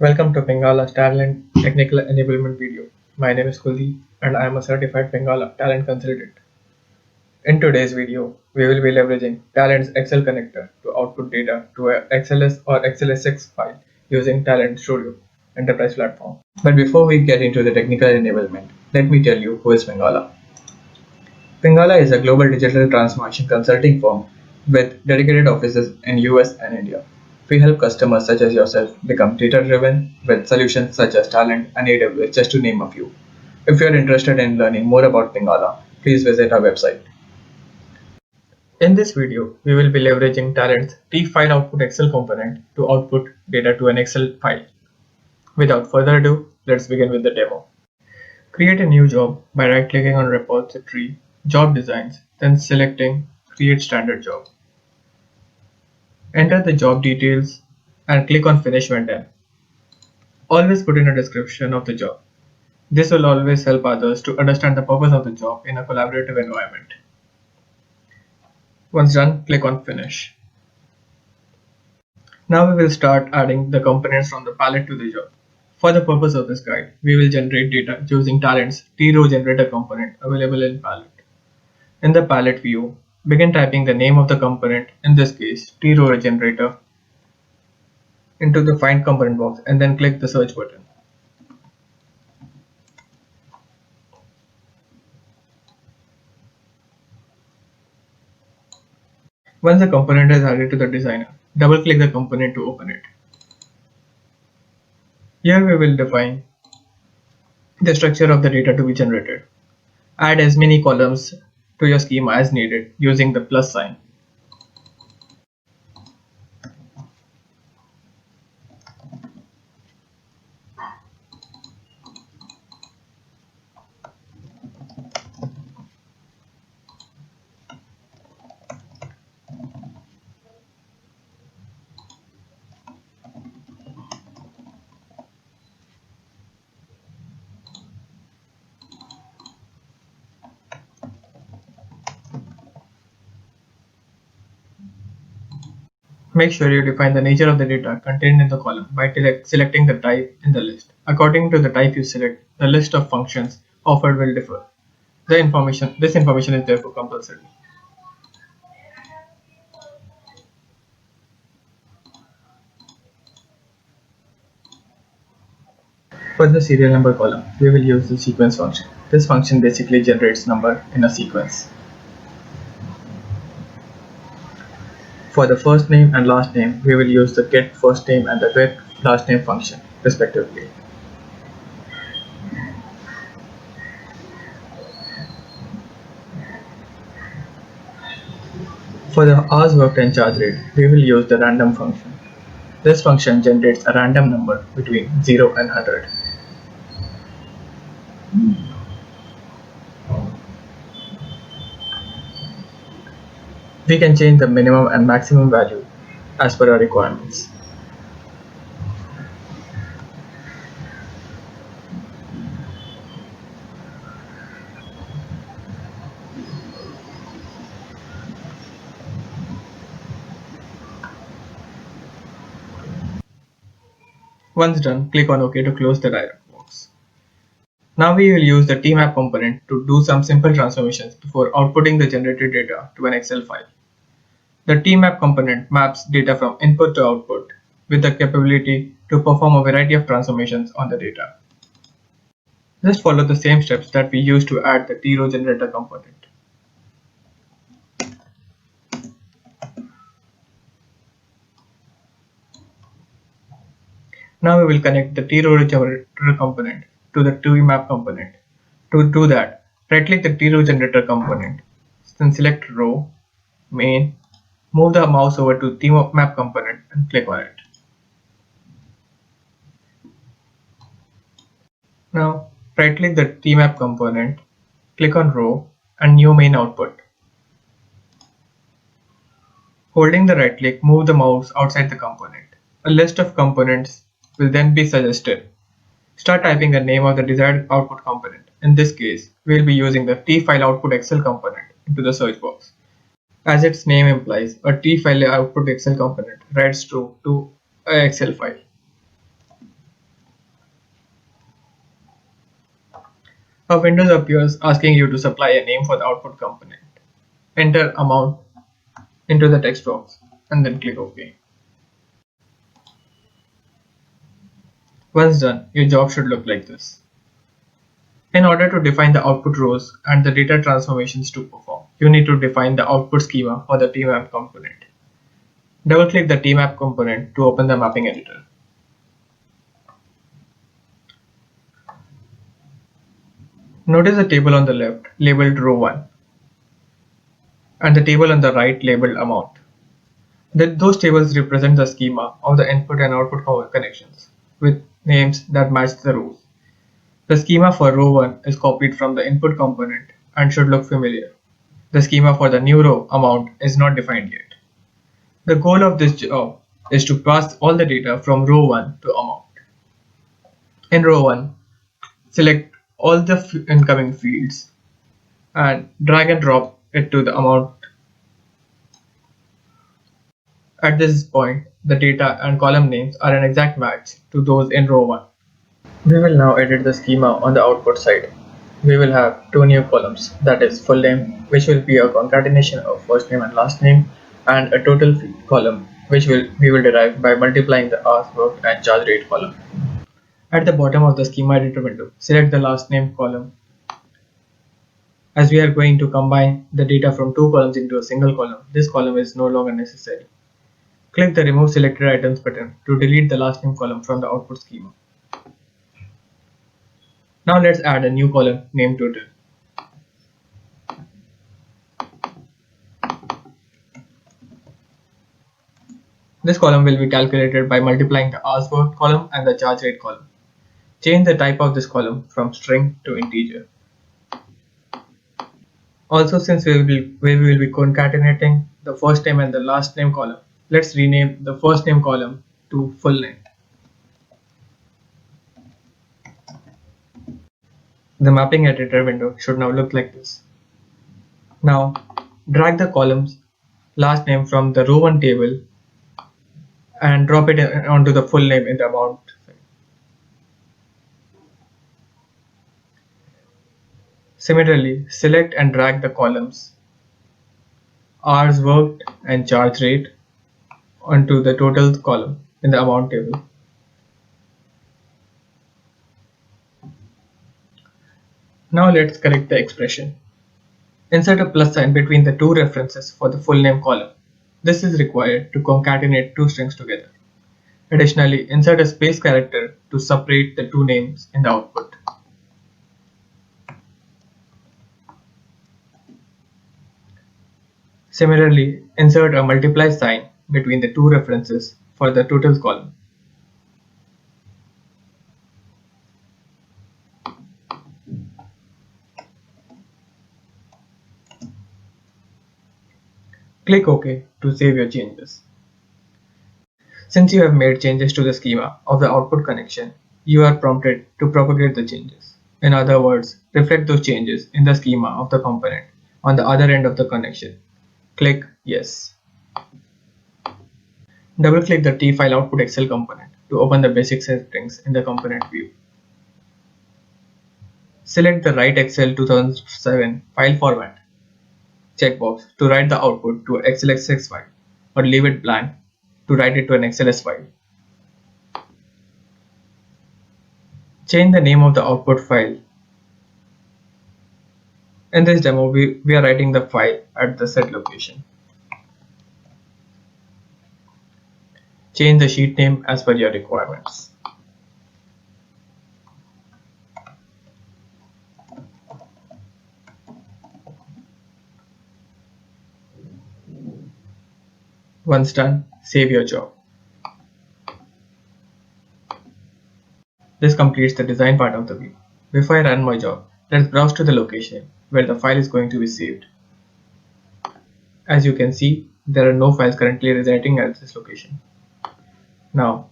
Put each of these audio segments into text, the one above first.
Welcome to Bengala's Talent Technical Enablement video. My name is Kuldeep and I am a certified Bengala talent consultant. In today's video, we will be leveraging Talent's Excel connector to output data to a XLS or XLSX file using Talent Studio enterprise platform. But before we get into the technical enablement, let me tell you who is Bengala. Bengala is a global digital transformation consulting firm with dedicated offices in US and India. We help customers such as yourself become data-driven with solutions such as Talent and AWS, just to name a few. If you are interested in learning more about Bengala, please visit our website. In this video, we will be leveraging Talent's T-file output Excel component to output data to an Excel file. Without further ado, let's begin with the demo. Create a new job by right-clicking on Repository, Job Designs, then selecting Create Standard Job. Enter the job details and click on Finish when done. Always put in a description of the job. This will always help others to understand the purpose of the job in a collaborative environment. Once done, click on Finish. Now we will start adding the components from the palette to the job. For the purpose of this guide, we will generate data using Talent's T-row generator component available in palette. In the palette view, begin typing the name of the component, in this case T-row generator, into the Find Component box and then click the search button. Once the component is added to the designer, double-click the component to open it. Here we will define the structure of the data to be generated. Add as many columns to your schema as needed using the plus sign. Make sure you define the nature of the data contained in the column by selecting the type in the list. According to the type you select, the list of functions offered will differ. This information is therefore compulsory. For the serial number column, we will use the sequence function. This function basically generates number in a sequence. For the first name and last name, we will use the get first name and the get last name function, respectively. For the hours worked and charge rate, we will use the random function. This function generates a random number between 0 and 100. We can change the minimum and maximum value as per our requirements. Once done, click on OK to close the dialog box. Now we will use the tmap component to do some simple transformations before outputting the generated data to an Excel file. The tmap component maps data from input to output with the capability to perform a variety of transformations on the data. Just follow the same steps that we used to add the T-row generator component. Now we will connect the T-row generator component to the tmap component. To do that, right-click the T-row generator component, then select row, main, move the mouse over to tmap component and click on it. Now right-click the tmap component, click on row and new main output. Holding the right click, move the mouse outside the component. A list of components will then be suggested. Start typing the name of the desired output component. In this case, we will be using the T-file output Excel component into the search box. As its name implies, a T-file output Excel component writes through to an Excel file. A window appears asking you to supply a name for the output component. Enter amount into the text box and then click OK. Once done, your job should look like this. In order to define the output rows and the data transformations to perform, you need to define the output schema for the tmap component. Double-click the tmap component to open the mapping editor. Notice the table on the left labeled row 1 and the table on the right labeled amount. Those tables represent the schema of the input and output connections with names that match the rows. The schema for row 1 is copied from the input component and should look familiar. The schema for the new row amount is not defined yet. The goal of this job is to pass all the data from row 1 to amount. In row 1, select all the incoming fields and drag and drop it to the amount. At this point, the data and column names are an exact match to those in row 1. We will now edit the schema on the output side. We will have two new columns, that is full name, which will be a concatenation of first name and last name, and a total column, which we will derive by multiplying the hours worked and charge rate column. At the bottom of the schema editor window, select the last name column. As we are going to combine the data from two columns into a single column, this column is no longer necessary. Click the Remove Selected Items button to delete the last name column from the output schema. Now let's add a new column named Total. This column will be calculated by multiplying the hours worked column and the charge rate column. Change the type of this column from string to integer. Also, since we will be concatenating the first name and the last name column, let's rename the first name column to full name. The mapping editor window should now look like this. Now, drag the column's last name from the row 1 table and drop it onto the full name in the amount. Similarly, select and drag the columns hours worked and charge rate onto the total column in the amount table. Now let's correct the expression. Insert a plus sign between the two references for the full name column. This is required to concatenate two strings together. Additionally, insert a space character to separate the two names in the output. Similarly, insert a multiply sign between the two references for the totals column. Click OK to save your changes. Since you have made changes to the schema of the output connection, you are prompted to propagate the changes. In other words, reflect those changes in the schema of the component on the other end of the connection. Click Yes. Double-click the tfile output Excel component to open the basic settings in the component view. Select the Write Excel 2007 file format checkbox to write the output to XLSX file, or leave it blank to write it to an XLS file. Change the name of the output file. In this demo, we are writing the file at the set location. Change the sheet name as per your requirements. Once done, save your job. This completes the design part of the view. Before I run my job, let's browse to the location where the file is going to be saved. As you can see, there are no files currently residing at this location. Now,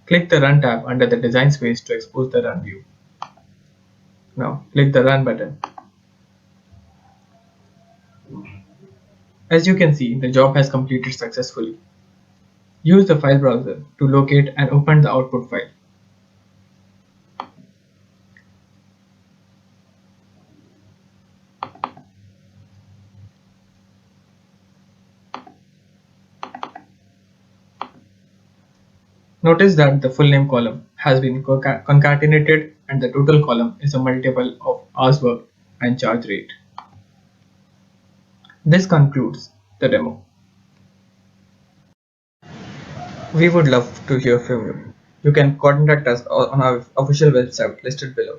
click the Run tab under the Design space to expose the Run view. Now, click the Run button. As you can see, the job has completed successfully. Use the file browser to locate and open the output file. Notice that the full name column has been concatenated and the total column is a multiple of hours worked and charge rate. This concludes the demo. We would love to hear from you. You can contact us on our official website listed below.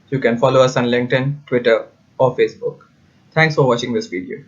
You can follow us on LinkedIn, Twitter, or Facebook. Thanks for watching this video.